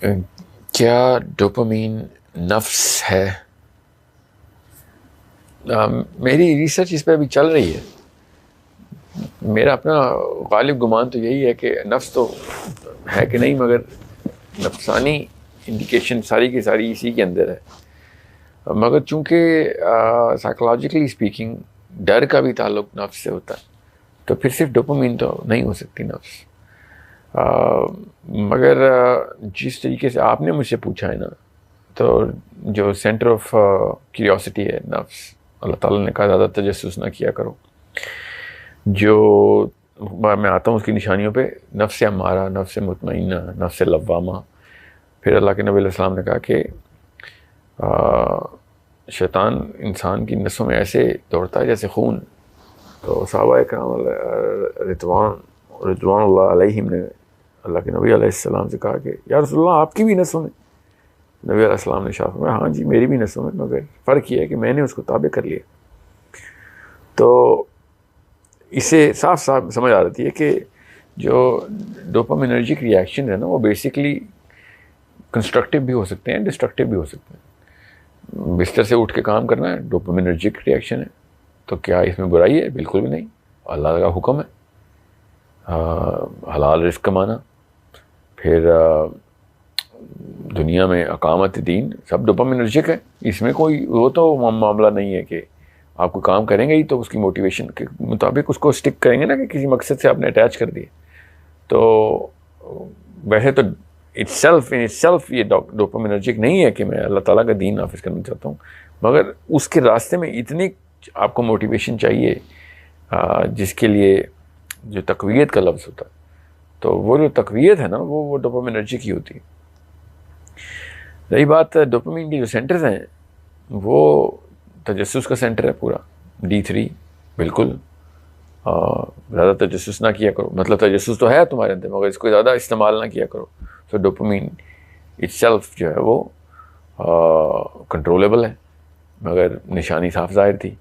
کیا ڈوپامین نفس ہے؟ میری ریسرچ اس پہ ابھی چل رہی ہے. میرا اپنا غالب گمان تو یہی ہے کہ نفس تو ہے کہ نہیں، مگر نفسانی انڈیکیشن ساری کی ساری اسی کے اندر ہے. مگر چونکہ سائیکولوجیکلی اسپیکنگ ڈر کا بھی تعلق نفس سے ہوتا ہے، تو پھر صرف ڈوپامین تو نہیں ہو سکتی نفس. مگر جس طریقے سے آپ نے مجھ سے پوچھا ہے نا، تو جو سینٹر آف کیوریوسٹی ہے نفس، اللہ تعالیٰ نے کہا زیادہ تجسس نہ کیا کرو. جو میں آتا ہوں اس کی نشانیوں پہ، نفس امارہ، نفس مطمئنہ، نفس لوامہ. پھر اللہ کے نبی علیہ السلام نے کہا کہ شیطان انسان کی نسوں میں ایسے دوڑتا ہے جیسے خون. تو صحابہ اکرام رضوان اللہ علیہم نے اللہ کے نبی علیہ السلام سے کہا کہ یا رسول اللہ آپ کی بھی نسوں میں؟ نبی علیہ السلام نے شاہ فرمایا ہاں جی میری بھی نسوں میں، مگر فرق یہ ہے کہ میں نے اس کو تابع کر لیا. تو اس سے صاف صاف سمجھ آ رہی ہے کہ جو ڈوپامینرجک ریئیکشن ہے نا، وہ بیسکلی کنسٹرکٹیو بھی ہو سکتے ہیں، ڈسٹرکٹیو بھی ہو سکتے ہیں. بستر سے اٹھ کے کام کرنا ہے، ڈوپامینرجک ریئیکشن ہے. تو کیا اس میں برائی ہے؟ بالکل بھی نہیں. اللہ کا حکم ہے حلال رزق کمانا. پھر دنیا میں اقامت دین سب ڈوپامینرجک ہے. اس میں کوئی وہ تو معاملہ نہیں ہے کہ آپ کو کام کریں گے ہی تو اس کی موٹیویشن کے مطابق اس کو اسٹک کریں گے نا، کہ کسی مقصد سے آپ نے اٹیچ کر دیے. تو ویسے تو اٹ سیلف یہ ڈوپامینرجک نہیں ہے کہ میں اللہ تعالیٰ کا دین نافذ کرنا چاہتا ہوں، مگر اس کے راستے میں اتنی آپ کو موٹیویشن چاہیے جس کے لیے جو تقویت کا لفظ ہوتا ہے، تو وہ جو تقویت ہے نا وہ ڈوپامینرجک ہی ہوتی ہے. رہی بات ڈوپامین کے جو سینٹرز ہیں، وہ تجسس کا سینٹر ہے پورا، D3. بالکل زیادہ تجسس نہ کیا کرو، مطلب تجسس تو ہے تمہارے اندر مگر اس کو زیادہ استعمال نہ کیا کرو. تو ڈوپامین اٹ سیلف جو ہے وہ کنٹرولیبل ہے، مگر نشانی صاف ظاہر تھی.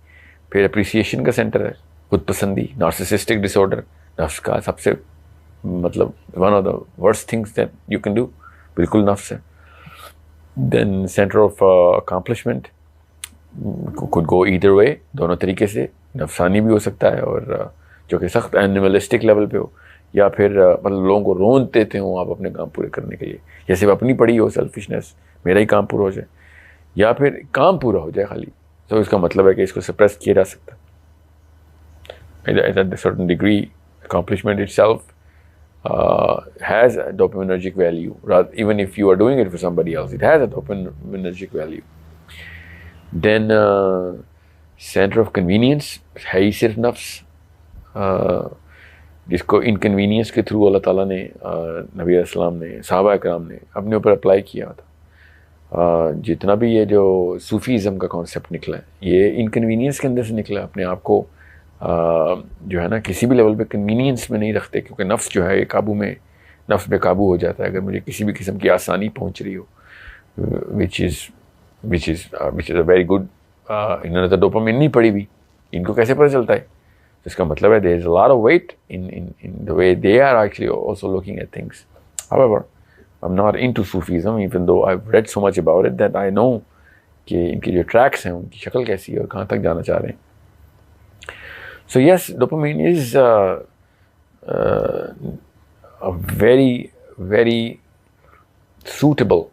پھر اپریسیشن کا سینٹر ہے، خود پسندی، نارسسسٹک ڈس آرڈر، نفس کا سب سے مطلب one of the worst things that you can do, بالکل نفس ہے. Then centre of accomplishment could go either way، دونوں طریقے سے، نفسانی بھی ہو سکتا ہے اور جو کہ سخت اینیملسٹک لیول پہ ہو، یا پھر مطلب لوگوں کو رون دیتے ہوں آپ اپنے کام پورے کرنے کے لیے، جیسے اپنی پڑی ہو سیلفشنس، میرا ہی کام پورا ہو جائے، یا پھر کام پورا ہو جائے خالی. تو اس کا مطلب ہے کہ اس کو سپریس کیا جا سکتا ہے. At a certain degree accomplishment itself has a dopaminergic value. Even if you are doing it for somebody else, it has a dopaminergic value. Then centre of convenience ہے ہی صرف نفس، جس کو انکنوینئنس کے تھرو اللہ تعالیٰ نے نبی علیہ السلام نے صحابہ اکرام نے اپنے اوپر اپلائی کیا تھا. جتنا بھی یہ جو صوفیزم کا کانسیپٹ نکلا ہے، یہ انکنوینئنس کے اندر سے نکلا ہے. اپنے آپ کو جو ہے نا کسی بھی لیول پہ کنوینئنس میں نہیں رکھتے، کیونکہ نفس جو ہے قابو میں، نفس بے قابو ہو جاتا ہے اگر مجھے کسی بھی قسم کی آسانی پہنچ رہی ہو، which is a very good. انہوں نے تو ڈوپامین نہیں پڑھی بھی، ان کو کیسے پتہ چلتا ہے؟ اس کا مطلب ہے there is a lot of weight in the way they are actually also looking at things. However, I'm not into Sufism, even though I've read so much about it that I know کہ ان کی جو treks ہیں ان کی شکل کیسی ہے اور کہاں تک جانا چاہ رہے ہیں. So yes, dopamine is a very very suitable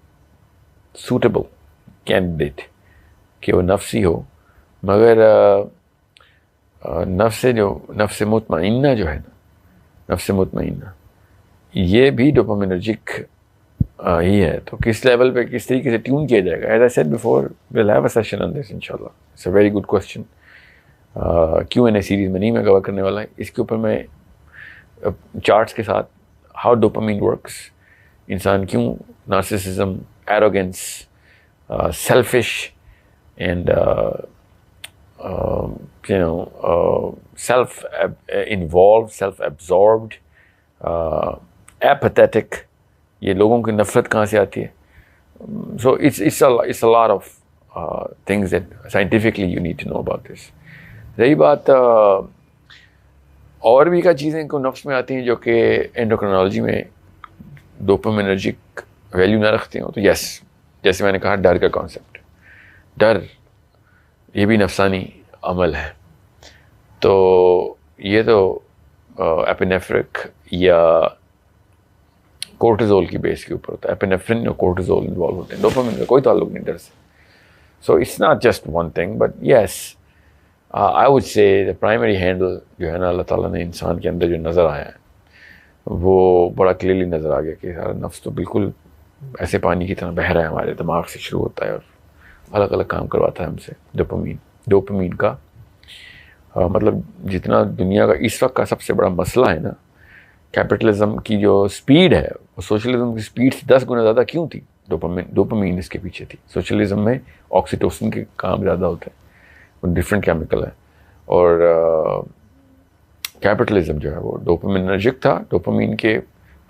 candidate کہ وہ نفسی ہو. مگر نفس مطمئنہ جو ہے نا، نفس مطمئنہ یہ بھی ڈوپامینرجک ہی ہے. تو کس لیول پہ کس طریقے سے ٹیون کیا جائے گا؟ As I said before we'll have a session on this انشاءاللہ. It's a very good question. Q&A series میں نہیں میں کور کرنے والا ہے اس کے اوپر. میں چارٹس کے ساتھ ہاؤ ڈوپامین ورکس، انسان کیوں narcissism, arrogance, selfish and self-involved, self-absorbed, apathetic، یہ لوگوں کی نفرت کہاں سے آتی ہے. So it's a lot of things that scientifically you need to know about this. رہی بات اور بھی کا چیزیں کو نفس میں آتی ہیں جو کہ اینڈوکرینالوجی میں ڈوپامینرجک ویلیو نہ رکھتے ہوں تو یس، جیسے میں نے کہا ڈر کا کانسیپٹ، ڈر یہ بھی نفسانی عمل ہے. تو یہ تو ایپینیفرک یا کورٹیزول کی بیس کے اوپر ہوتا ہے. ایپینیفرین اور کورٹیزول انوالو ہوتے ہیں، ڈوپامین کا کوئی تعلق نہیں ڈر سے. So it's not just one thing but yes I would say the primary handle جو ہے نا اللہ تعالیٰ نے انسان کے اندر جو نظر آیا ہے وہ بڑا کلیئرلی نظر آ گیا کہ سارا نفس تو بالکل ایسے پانی کی طرح بہہ رہا ہے، ہمارے دماغ سے شروع ہوتا ہے اور الگ الگ کام کرواتا ہے ہم سے. ڈوپامین کا مطلب جتنا دنیا کا اس وقت کا سب سے بڑا مسئلہ ہے نا، کیپٹلزم کی جو سپیڈ ہے وہ سوشلزم کی سپیڈ سے 10 گنا زیادہ کیوں تھی؟ ڈوپامین اس کے پیچھے تھی. سوشلزم میں آکسیٹوسن کے کام زیادہ ہوتے ہیں، وہ ڈفرینٹ کیمیکل ہے، اور کیپٹلزم جو ہے وہ ڈوپامینرجک تھا. ڈوپامین کے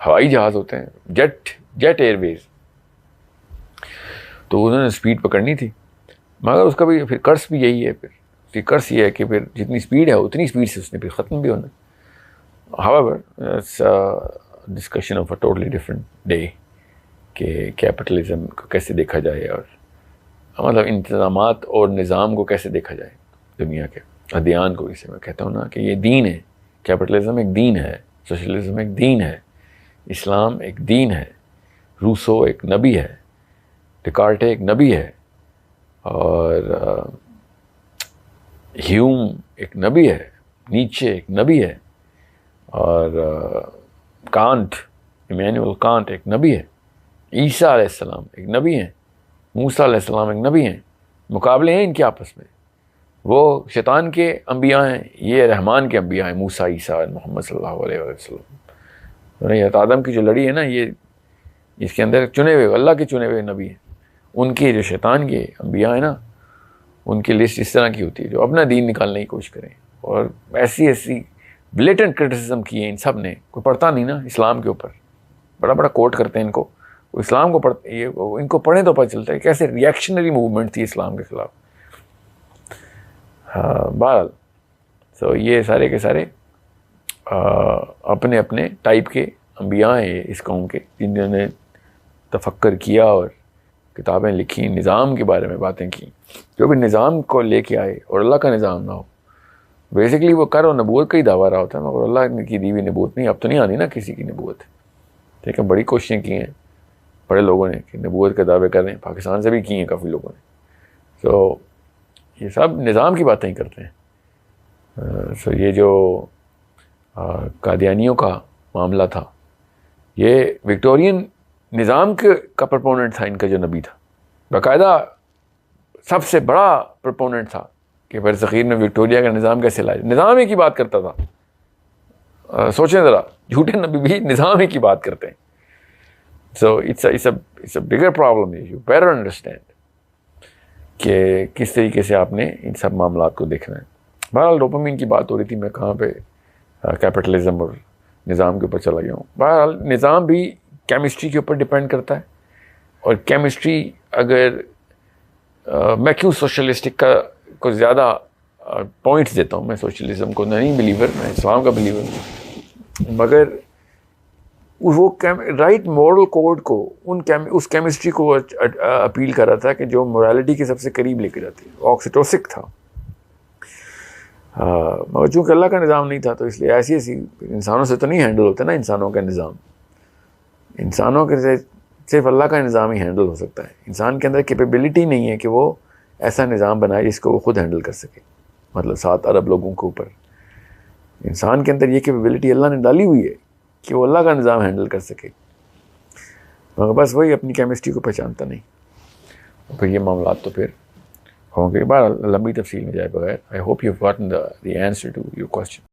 ہوائی جہاز ہوتے ہیں، جیٹ ایئر ویز، تو انہوں نے سپیڈ پکڑنی تھی. مگر اس کا بھی پھر کرس بھی یہی ہے، پھر اس کی کرس یہ ہے کہ پھر جتنی سپیڈ ہے اتنی سپیڈ سے اس نے پھر ختم بھی ہونا. However, it's a discussion of a totally different day کہ کیپٹلزم کو کیسے دیکھا جائے، اور مطلب انتظامات اور نظام کو کیسے دیکھا جائے دنیا کے ادیان کو. اسے میں کہتا ہوں نا کہ یہ دین ہے. کیپٹلزم ایک دین ہے، سوشلزم ایک دین ہے، اسلام ایک دین ہے، روسو ایک نبی ہے، ڈیکارٹے ایک نبی ہے، اور ہیوم ایک نبی ہے، نیچے ایک نبی ہے، اور کانٹ، ایمینول کانٹ ایک نبی ہے، عیسیٰ علیہ السلام ایک نبی ہیں، موسیٰ علیہ السلام ایک نبی ہیں. مقابلے ہیں ان کے آپس میں. وہ شیطان کے انبیاء ہیں، یہ رحمان کے انبیاء ہیں، موسیٰ، عیسیٰ، محمد صلی اللہ علیہ وسلم. حضرت آدم کی جو لڑی ہے نا، یہ اس کے اندر چنے ہوئے اللہ کے چنے ہوئے نبی ہیں. ان کے جو شیطان کے انبیاء ہیں نا، ان کی لسٹ اس طرح کی ہوتی ہے جو اپنا دین نکالنے کی کوشش کریں، اور ایسی بلیٹنٹ کرٹیسزم کی ہے ان سب نے. کوئی پڑھتا نہیں نا اسلام کے اوپر، بڑا کوٹ کرتے ہیں ان کو. وہ اسلام کو پڑھتے، یہ ان کو پڑھیں تو پتہ چلتا ہے کیسے ریئیکشنری موومنٹ تھی اسلام کے خلاف. بہرحال تو یہ سارے کے سارے اپنے اپنے ٹائپ کے انبیاء ہیں اس قوم کے، جنہوں نے تفکر کیا اور کتابیں لکھی، نظام کے بارے میں باتیں کی. جو بھی نظام کو لے کے آئے اور اللہ کا نظام نہ ہو، بیسکلی وہ کر اور نبوت کا ہی دعویٰ رہا ہوتا ہے، مگر اللہ کی دی ہوئی نبوت نہیں. اب تو نہیں آنی نا کسی کی نبوت، ٹھیک ہے. بڑی کوششیں کی ہیں بڑے لوگوں نے کہ نبوت کے دعوے کریں، پاکستان سے بھی کی ہیں کافی لوگوں نے. سو یہ سب نظام کی باتیں ہی کرتے ہیں. سو یہ جو قادیانیوں کا معاملہ تھا، یہ وکٹورین نظام کا پرپوننٹ تھا. ان کا جو نبی تھا باقاعدہ سب سے بڑا پرپوننٹ تھا کہ برصغیر میں وکٹوریہ کا نظام کیسے لایا. نظام ہی کی بات کرتا تھا. سوچیں ذرا، جھوٹے نبی بھی نظام ہی کی بات کرتے ہیں. So it's a bigger problem. You better understand کہ کس طریقے سے آپ نے ان سب معاملات کو دیکھنا ہے. بہرحال ڈوپامین کی بات ہو رہی تھی، میں کہاں پہ کیپٹلزم اور نظام کے اوپر چلا گیا ہوں. بہرحال نظام بھی کیمسٹری کے اوپر ڈپینڈ کرتا ہے، اور کیمسٹری اگر میں کیوں سوشلسٹک کو زیادہ پوائنٹس دیتا ہوں، میں سوشلزم کو نہیں بلیور، میں اسلام کا بلیور ہوں، مگر وہ رائٹ مورل کوڈ کو اس کیمسٹری کو اپیل کر رہا تھا کہ جو مورالٹی کے سب سے قریب لے کے جاتی ہے. آکسیٹوسک تھا، مگر چونکہ اللہ کا نظام نہیں تھا تو اس لیے ایسی انسانوں سے تو نہیں ہینڈل ہوتا نا. انسانوں کا نظام، انسانوں کے صرف اللہ کا نظام ہی ہینڈل ہو سکتا ہے. انسان کے اندر کیپیبلٹی نہیں ہے کہ وہ ایسا نظام بنائے جس کو وہ خود ہینڈل کر سکے. مطلب 7 ارب لوگوں کے اوپر انسان کے اندر یہ کیپیبلٹی اللہ نے ڈالی ہوئی ہے کہ وہ اللہ کا نظام ہینڈل کر سکے، مگر بس وہی اپنی کیمسٹری کو پہچانتا نہیں. پھر یہ معاملات تو پھر ہوں گے. بہرحال لمبی تفصیل میں جائے بغیر، I hope you have gotten the answer to your question.